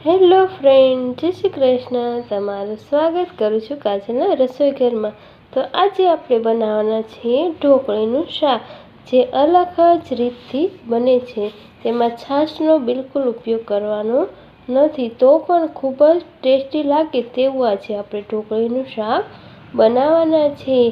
Hello friend, જય શ્રી કૃષ્ણ. તમારું સ્વાગત કરું છું કાજલના રસોઈ ઘરમાં. તો આજે આપણે બનાવવાના છીએ ઢોકળીનું શાક, જે અલગ જ રીતથી બને છે. તેમાં છાશનો બિલકુલ ઉપયોગ કરવાનો નથી, તો પણ ખૂબ જ ટેસ્ટી લાગે તેવું આજે આપણે ઢોકળીનું શાક બનાવવાના છીએ.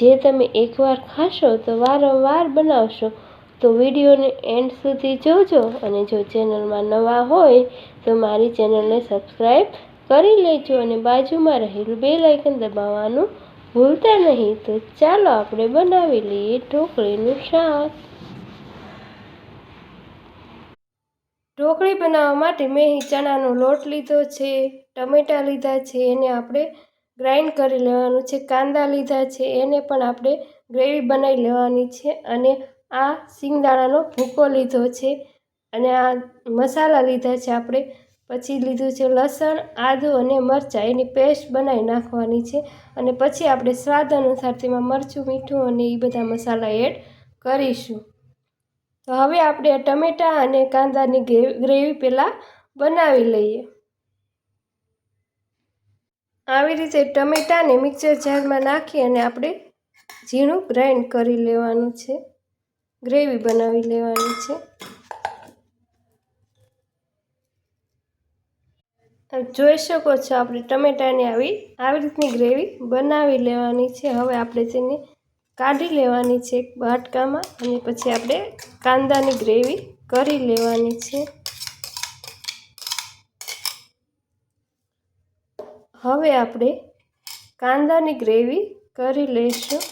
જે તમે એકવાર ખાશો તો વારંવાર બનાવશો. તો વિડીયોને એન્ડ સુધી જોજો, અને જો ચેનલમાં નવા હોય તો મારી ચેનલને સબસ્ક્રાઈબ કરી લેજો અને બાજુમાં રહેલું બેલ આઇકન દબાવવાનું ભૂલતા નહીં. તો ચાલો આપણે બનાવી લઈએ ઢોકળીનું શાક. ઢોકળી બનાવવા માટે મેં અહીં ચણાનો લોટ લીધો છે, ટમેટાં લીધા છે, એને આપણે ગ્રાઇન્ડ કરી લેવાનું છે. કાંદા લીધા છે, એને પણ આપણે ગ્રેવી બનાવી લેવાની છે. અને આ સિંગદાણાનો ભૂકો લીધો છે, અને આ મસાલા લીધા છે આપણે. પછી લીધું છે લસણ, આદું અને મરચાં, એની પેસ્ટ બનાવી નાખવાની છે. અને પછી આપણે સ્વાદ અનુસાર તેમાં મરચું, મીઠું અને એ બધા મસાલા એડ કરીશું. તો હવે આપણે ટમેટાં અને કાંદાની ગ્રેવી પહેલાં બનાવી લઈએ. આવી રીતે ટમેટાને મિક્સર જારમાં નાખી અને આપણે ઝીણું ગ્રાઇન્ડ કરી લેવાનું છે, ગ્રેવી બનાવી લેવાની છે. જોઈ શકો છો, આપણે ટમેટાની આવી રીતની ગ્રેવી બનાવી લેવાની છે. હવે આપણે તેને કાઢી લેવાની છે એક વાટકામાં, અને પછી આપણે કાંદાની ગ્રેવી કરી લેવાની છે. હવે આપણે કાંદાની ગ્રેવી કરી લઈશું.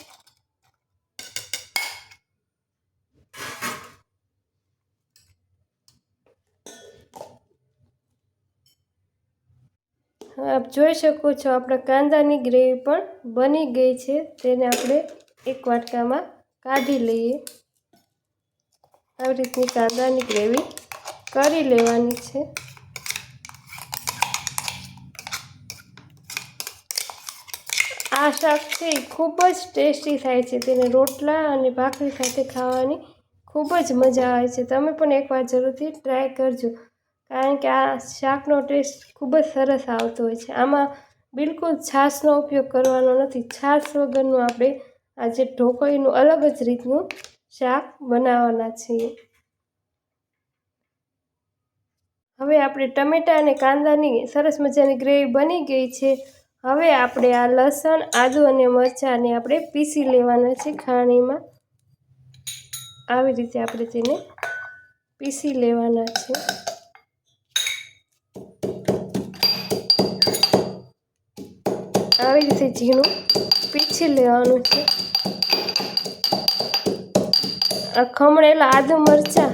આપ જોઈ શકો છો, આપણા કાંદાની ગ્રેવી પણ બની ગઈ છે. તેને આપણે એક વાટકામાં કાઢી લઈએ. આવી રીતની કાંદાની ગ્રેવી કરી લેવાની છે. આ શાક છે એ ખૂબ જ ટેસ્ટી થાય છે. તેને રોટલા અને ભાખરી સાથે ખાવાની ખૂબ જ મજા આવે છે. તમે પણ એકવાર જરૂરથી ટ્રાય કરજો, કારણ કે આ શાકનો ટેસ્ટ ખૂબ જ સરસ આવતો હોય છે. આમાં બિલકુલ છાશનો ઉપયોગ કરવાનો નથી. છાશ વગરનું આપણે આજે ઢોકળીનું અલગ જ રીતનું શાક બનાવવાના છીએ. હવે આપણે ટમેટાં અને કાંદાની સરસ મજાની ગ્રેવી બની ગઈ છે. હવે આપણે આ લસણ, આદું અને મરચાંને આપણે પીસી લેવાના છે ખાણીમાં. આવી રીતે આપણે તેને પીસી લેવાના છે. આવી રીતે ઝીણું પીસી લેવાનું છે. આ ખમણેલા આદુ મરચાં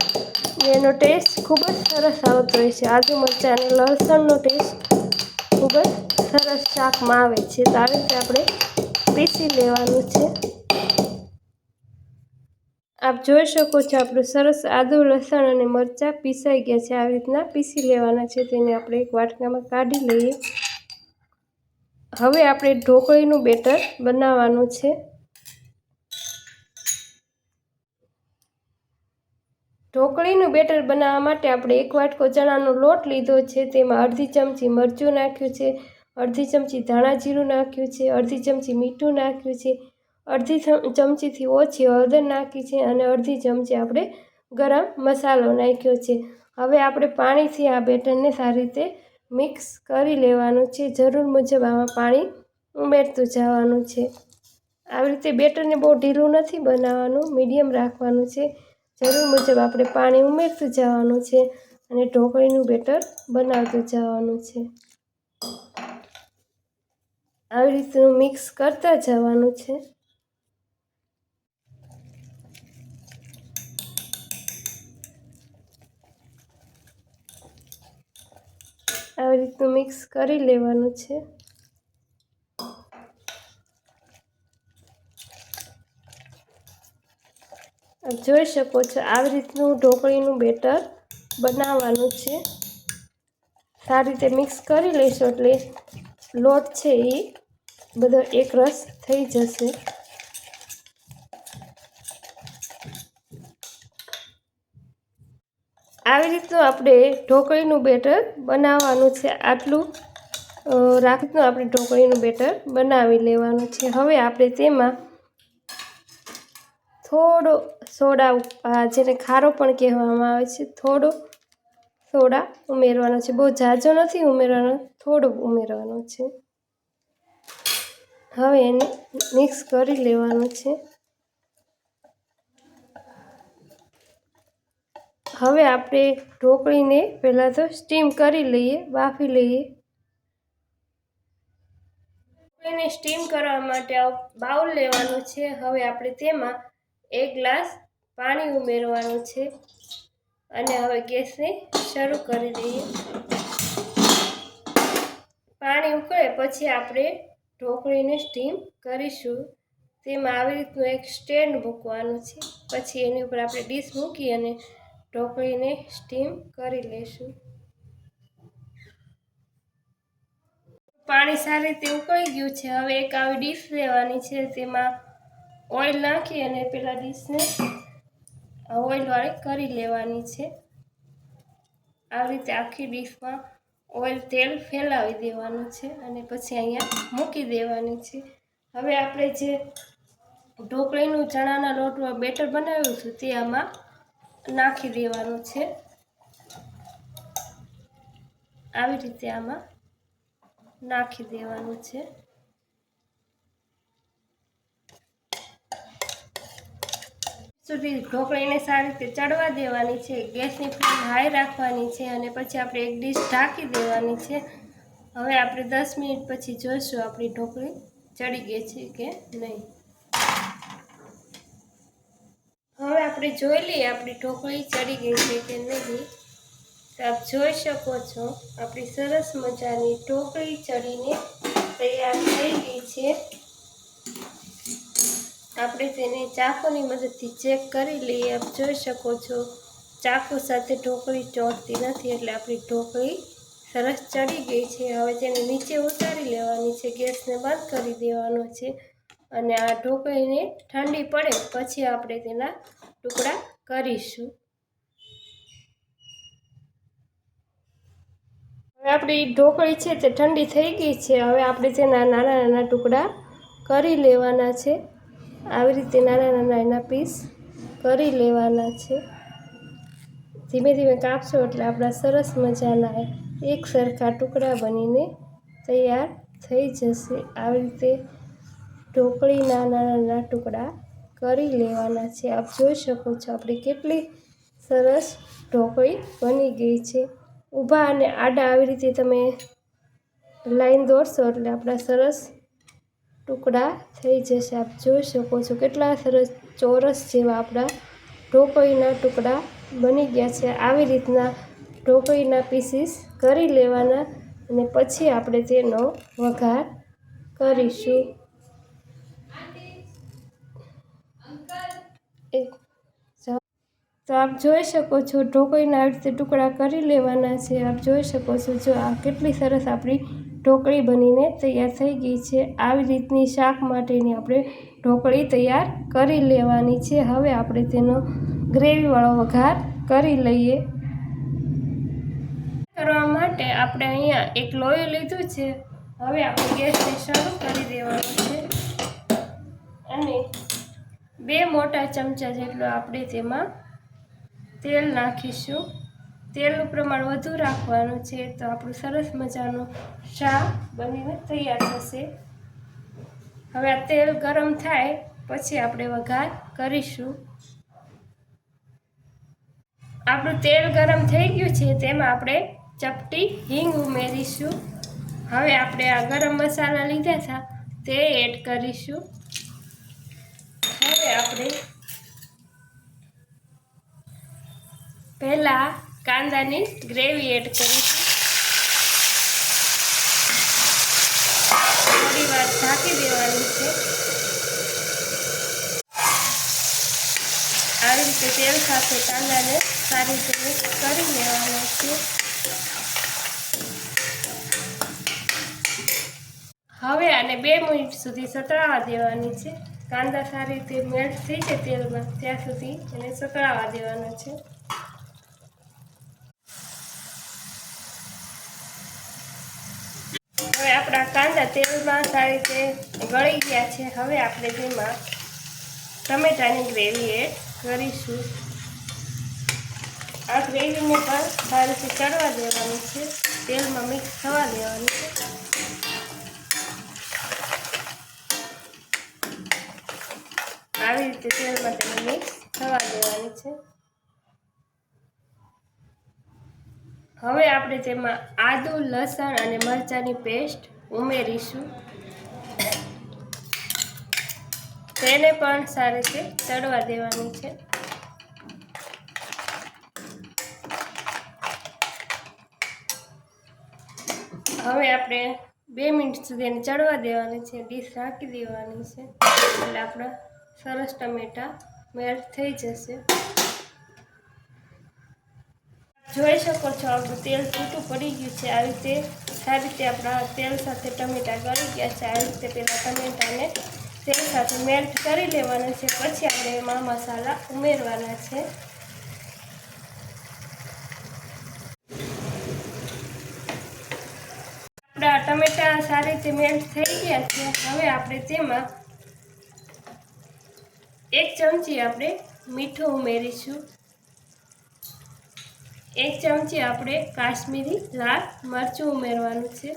એનો ટેસ્ટ ખૂબ જ સરસ આવતો હોય છે. આદુ મરચાં અને લસણનો ટેસ્ટ ખૂબ જ સરસ શાકમાં આવે છે. તો આવી રીતે આપણે પીસી લેવાનું છે. આપ જોઈ શકો છો, આપણું સરસ આદુ, લસણ અને મરચાં પીસાઈ ગયા છે. આવી રીતના પીસી લેવાના છે. તેને આપણે એક વાટકામાં કાઢી લઈએ. હવે આપણે ઢોકળીનું બેટર બનાવવાનું છે. ઢોકળીનું બેટર બનાવવા માટે આપણે એક વાટકો ચણાનો લોટ લીધો છે. તેમાં અડધી ચમચી મરચું નાખ્યું છે, અડધી ચમચી ધાણા જીરું નાખ્યું છે, અડધી ચમચી મીઠું નાખ્યું છે, અડધી ચમચીથી ઓછી હળદર નાખી છે, અને અડધી ચમચી આપણે ગરમ મસાલો નાખ્યો છે. હવે આપણે પાણીથી આ બેટરને સારી રીતે મિક્સ કરી લેવાનું છે. જરૂર મુજબ આમાં પાણી ઉમેરતું જવાનું છે. આવી રીતે બેટરને બહુ ઢીલું નથી બનાવવાનું, મીડિયમ રાખવાનું છે. જરૂર મુજબ આપણે પાણી ઉમેરતું જવાનું છે, અને ઢોકળીનું બેટર બનાવતું જવાનું છે. આવી રીતનું મિક્સ કરતા જવાનું છે. આવી રીતનું મિક્સ કરી લેવાનું છે. આપ જોઈ શકો છો, આવી રીતનું ઢોકળીનું બેટર બનાવવાનું છે. સારી રીતે મિક્સ કરી લઈશું એટલે લોટ છે એ બધો એકરસ થઈ જશે. આવી રીતનું આપણે ઢોકળીનું બેટર બનાવવાનું છે. આટલું રાખીને આપણે ઢોકળીનું બેટર બનાવી લેવાનું છે. હવે આપણે તેમાં થોડો સોડા, જેને ખારો પણ કહેવામાં આવે છે, થોડો સોડા ઉમેરવાનો છે. બહુ ઝાઝો નથી ઉમેરવાનો, થોડો ઉમેરવાનો છે. હવે એને મિક્સ કરી લેવાનું છે. હવે આપણે ઢોકળીને પહેલાં તો સ્ટીમ કરી લઈએ, બાફી લઈએ. ઢોકળીને સ્ટીમ કરવા માટે બાઉલ લેવાનું છે. હવે આપણે તેમાં 1 ગ્લાસ પાણી ઉમેરવાનું છે અને હવે ગેસને શરૂ કરી દઈએ. પાણી ઉકળે પછી આપણે ઢોકળીને સ્ટીમ કરીશું. તેમાં આવી રીતનું એક સ્ટેન્ડ મૂકવાનું છે. પછી એની ઉપર આપણે ડીશ મૂકી અને ઢોકળીને સ્ટીમ કરી લઈશું. પાણી સારી રીતે ઉકળી ગયું છે. હવે એક આવી ડીશ લેવાની છે. તેમાં ઓઇલ નાખી અને પેલા ડીશને ઓઇલવાળી કરી લેવાની છે. આવી રીતે આખી ડીશમાં તેલ ફેલાવી દેવાનું છે અને પછી અહીંયા મૂકી દેવાની છે. હવે આપણે જે ઢોકળીનું ચણાના લોટનું બેટર બનાવ્યું હતું તે આમાં નાખી દેવાનું છે. આવી રીતે આમાં નાખી દેવાનું છે. સુધી ઢોકળીને સારી રીતે ચડવા દેવાની છે. ગેસની ફ્લેમ હાઈ રાખવાની છે અને પછી આપણે એક ડીશ ઢાંકી દેવાની છે. હવે આપણે 10 મિનિટ પછી જોઈશું આપણી ઢોકળી ચડી ગઈ છે કે નહીં. હવે આપણે જોઈ લઈએ આપણી ઢોકળી ચડી ગઈ છે કે નહીં. તો આપ જોઈ શકો છો આપણી સરસ મજાની ઢોકળી ચડીને તૈયાર થઈ ગઈ છે. આપણે તેને ચાકુની મદદથી ચેક કરી લઈએ. આપ જોઈ શકો છો ચાકુ સાથે ઢોકળી ચોંટતી નથી, એટલે આપણી ઢોકળી સરસ ચડી ગઈ છે. હવે તેને નીચે ઉતારી લેવાની છે. ગેસને બંધ કરી દેવાનો છે અને આ ઢોકળીને ઠંડી પડે પછી આપણે તેના ટુકડા કરીશું. હવે આપણી ઢોકળી છે તે ઠંડી થઈ ગઈ છે. હવે આપણે તેના નાના નાના ટુકડા કરી લેવાના છે. આવી રીતે નાના નાના એના પીસ કરી લેવાના છે. ધીમે ધીમે કાપશો એટલે આપણા સરસ મજાના એક સરખા ટુકડા બનીને તૈયાર થઈ જશે. આવી રીતે ઢોકળીના નાના નાના ટુકડા કરી લેવાના છે. આપ જોઈ શકો છો આપણી કેટલી સરસ ઢોકળી બની ગઈ છે. ઊભા અને આડા આવી રીતે તમે લાઈન દોરશો એટલે આપણા સરસ ટુકડા થઈ જશે. આપ જોઈ શકો છો કેટલા સરસ ચોરસ જેવા આપણા ઢોકળીના ટુકડા બની ગયા છે. આવી રીતના ઢોકળીના પીસીસ કરી લેવાના અને પછી આપણે તેનો વઘાર કરીશું. તો આપ જોઈ શકો છો ઢોકળીના આવી રીતે ટુકડા કરી લેવાના છે. આપ જોઈ શકો છો જો આ કેટલી સરસ આપણી ઢોકળી બનીને તૈયાર થઈ ગઈ છે. આવી રીતની શાક માટેની આપણે ઢોકળી તૈયાર કરી લેવાની છે. હવે આપણે તેનો ગ્રેવીવાળો વઘાર કરી લઈએ. કરવા માટે આપણે અહીંયા એક લોહી લીધું છે. હવે આપણે ગેસને શરૂ કરી દેવાનું છે અને 2 મોટા ચમચા જેટલો આપણે તેમાં તેલ નાખીશું. તેલનું પ્રમાણ વધુ રાખવાનું છે તો આપણું સરસ મજાનું શાક બનીને તૈયાર થશે. હવે આ તેલ ગરમ થાય પછી આપણે વઘાર કરીશું. આપણું તેલ ગરમ થઈ ગયું છે. તેમાં આપણે ચપટી હિંગ ઉમેરીશું. હવે આપણે આ ગરમ મસાલા લીધા હતા તે એડ કરીશું. હવે આપણે પહેલાં કાંદાની ગ્રેવી એડ કરીશું. થોડી વાર ઢાંકી દેવાની છે. આવી રીતે તેલ સાથે કાંદાને સારી રીતે મિક્સ કરી લેવાના છે. હવે આને 2 મિનિટ સુધી સતળાવા દેવાની છે. કાંદા સારી રીતે મેલ્ટ થઈ જાય તેલમાં ત્યાં સુધી એને સતળાવા દેવાના છે. કાંદા તેલમાં સારી રીતે ગળી ગયા છે। હવે આપણે તેમાં ટમેટાની ગ્રેવી એડ કરીશું। આ ગ્રેવીને પણ સારી રીતે ચડવા દેવાની છે, તેલમાં મિક્સ થવા દેવાની છે। આવી રીતે તેલમાં તેને મિક્સ થવા દેવાની છે। હવે આપણે તેમાં આદુ, લસણ અને મરચાંની પેસ્ટ ઉમેરીશું। તેને પણ સારી રીતે ચડવા દેવાની છે। હવે આપણે 2 મિનિટ સુધી એને ચડવા દેવાની છે, ડીશ રાખી દેવાની છે, એટલે આપણા સરસ ટમેટા મેલ્ટ થઈ જશે। જોઈ શકો છો આપણું તેલ છૂટું પડી ગયું છે। આવી રીતે સારી રીતે આપણા તેલ સાથે ટમેટા ગળી ગયા છે। આવી રીતે પહેલાં ટમેટાને તેલ સાથે મેલ્ટ કરી લેવાના છે, પછી આપણે એમાં મસાલા ઉમેરવાના છે। આપણા ટમેટા સારી રીતે મેલ્ટ થઈ ગયા છે। હવે આપણે તેમાં 1 ચમચી આપણે મીઠું ઉમેરીશું। 1 ચમચી આપણે કાશ્મીરી લાલ મરચું ઉમેરવાનું છે।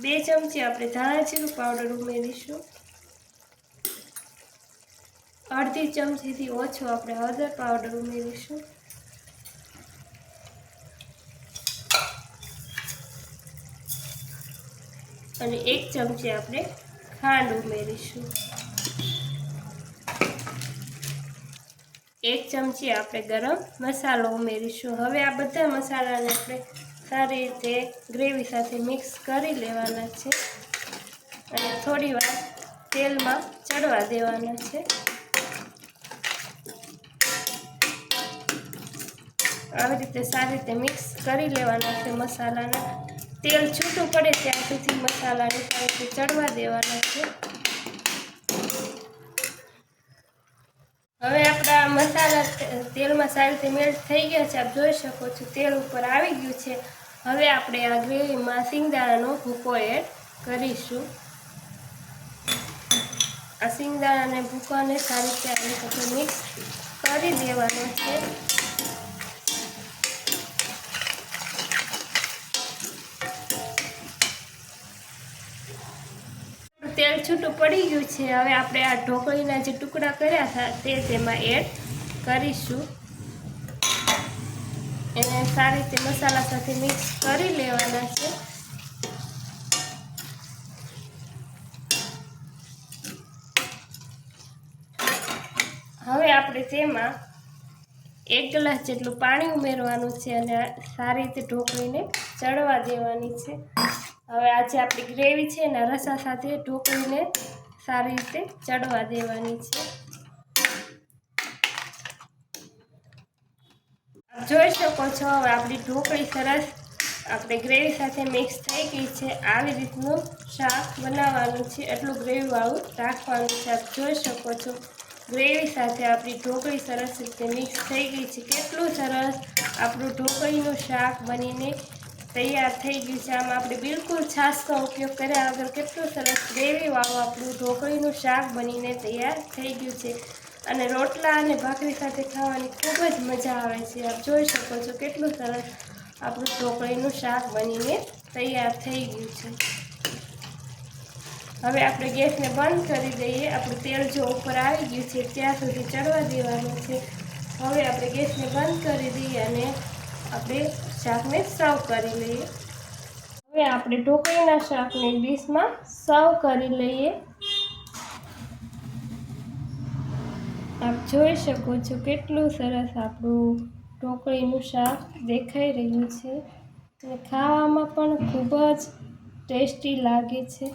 2 ચમચી આપણે ધાણા જીરું પાવડર ઉમેરીશું। અડધી ચમચીથી ઓછો આપણે હળદર પાવડર ઉમેરીશું। અને 1 ચમચી આપણે ખાંડ ઉમેરીશું। 1 ચમચી આપણે ગરમ મસાલો ઉમેરીશું। હવે આ બધા મસાલાને આપણે સારી રીતે ગ્રેવી સાથે મિક્સ કરી લેવાના છે અને થોડી વાર તેલમાં ચડવા દેવાના છે। આવી રીતે સારી રીતે મિક્સ કરી લેવાના છે મસાલાને। તેલ છૂટું પડે ત્યાં સુધી મસાલાને સારી રીતે ચડવા દેવાના છે। હવે આપણા મસાલા તેલમાં સારી રીતે મેલ્ટ થઈ ગયા છે। આપ જોઈ શકો છો તેલ ઉપર આવી ગયું છે। હવે આપણે આ ગ્રેવીમાં સિંગદાણાનો ભૂકો એડ કરીશું। આ સિંગદાણા અને ભૂકાને સારી રીતે આપણે સાથે મિક્સ કરી દેવાનો છે। તેલ છૂટું પડી ગયું છે। હવે આપણે આ ઢોકળીના જે ટુકડા કર્યા હતા તે તેમાં એડ કરીશું। એને સારી રીતે મસાલા સાથે મિક્સ કરી લેવાના છે। હવે આપણે તેમાં 1 ગ્લાસ જેટલું પાણી ઉમેરવાનું છે અને સારી રીતે ઢોકળીને ચડવા દેવાની છે। હવે આ જે આપણી ગ્રેવી છે એના રસા સાથે ઢોકળીને સારી રીતે ચડવા દેવાની છે। જોઈ શકો છો હવે આપણી ઢોકળી સરસ આપણે ગ્રેવી સાથે મિક્સ થઈ ગઈ છે। આવી રીતનું શાક બનાવવાનું છે, એટલું ગ્રેવીવાળું રાખવાનું છે। આપ જોઈ શકો છો ગ્રેવી સાથે આપણી ઢોકળી સરસ રીતે મિક્સ થઈ ગઈ છે। કેટલું સરસ આપણું ઢોકળીનું શાક બનીને તૈયાર થઈ ગયું છે। આમાં આપણે બિલકુલ છાશનો ઉપયોગ કર્યા વગર કેટલું સરસ ગ્રેવીવાળું આપણું ઢોકળીનું શાક બનીને તૈયાર થઈ ગયું છે અને રોટલા અને ભાખરી સાથે ખાવાની ખૂબ જ મજા આવે છે। આપ જોઈ શકો છો કેટલું સરસ આપણું ઢોકળીનું શાક બનીને તૈયાર થઈ ગયું છે। હવે આપણે ગેસને બંધ કરી દઈએ। આપણું તેલ જો ઉપર આવી ગયું છે ત્યાં સુધી ચડવા દેવાનું છે। હવે આપણે ગેસને બંધ કરી દઈએ અને આપણે શાકને સર્વ કરી લઈએ। હવે આપણે ઢોકળીના શાકને ડીશમાં સર્વ કરી લઈએ। આપ જોઈ શકો છો કેટલું સરસ આપણું ઢોકળીનું શાક દેખાઈ રહ્યું છે અને ખાવામાં પણ ખૂબ જ ટેસ્ટી લાગે છે।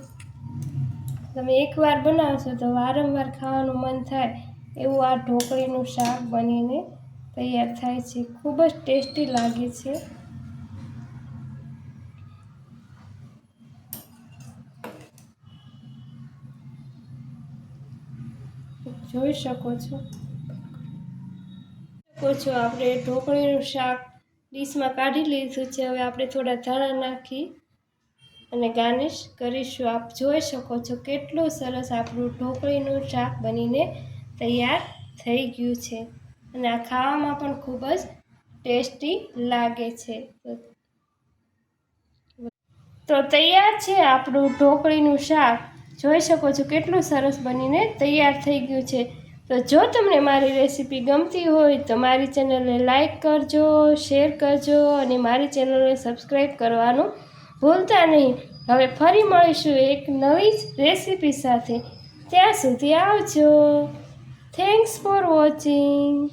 તમે એકવાર બનાવશો તો વારંવાર ખાવાનું મન થાય એવું આ ઢોકળીનું શાક બનીને તૈયાર થાય છે। ખૂબ જ ટેસ્ટી લાગે છે। જોઈ શકો છો આપણે ઢોકળીનું શાક ડીશમાં કાઢી લીધું છે. હવે આપણે થોડા ધાણા નાખી અને ગાર્નિશ કરીશું. આપ જોઈ શકો છો કેટલું સરસ આપણું ઢોકળીનું શાક બનીને તૈયાર થઈ ગયું છે અને આ ખાવામાં પણ ખૂબ જ ટેસ્ટી લાગે છે. તો તૈયાર છે આપણું ઢોકળીનું શાક. જોઈ શકો છો કેટલું સરસ બનીને તૈયાર થઈ ગયું છે. તો જો તમને મારી રેસીપી ગમતી હોય તો મારી ચેનલને લાઈક કરજો, શેર કરજો અને મારી ચેનલને સબસ્ક્રાઈબ કરવાનું ભૂલતા નહીં. હવે ફરી મળીશું એક નવી રેસીપી સાથે. ત્યાં સુધી આવજો. Thanks for watching.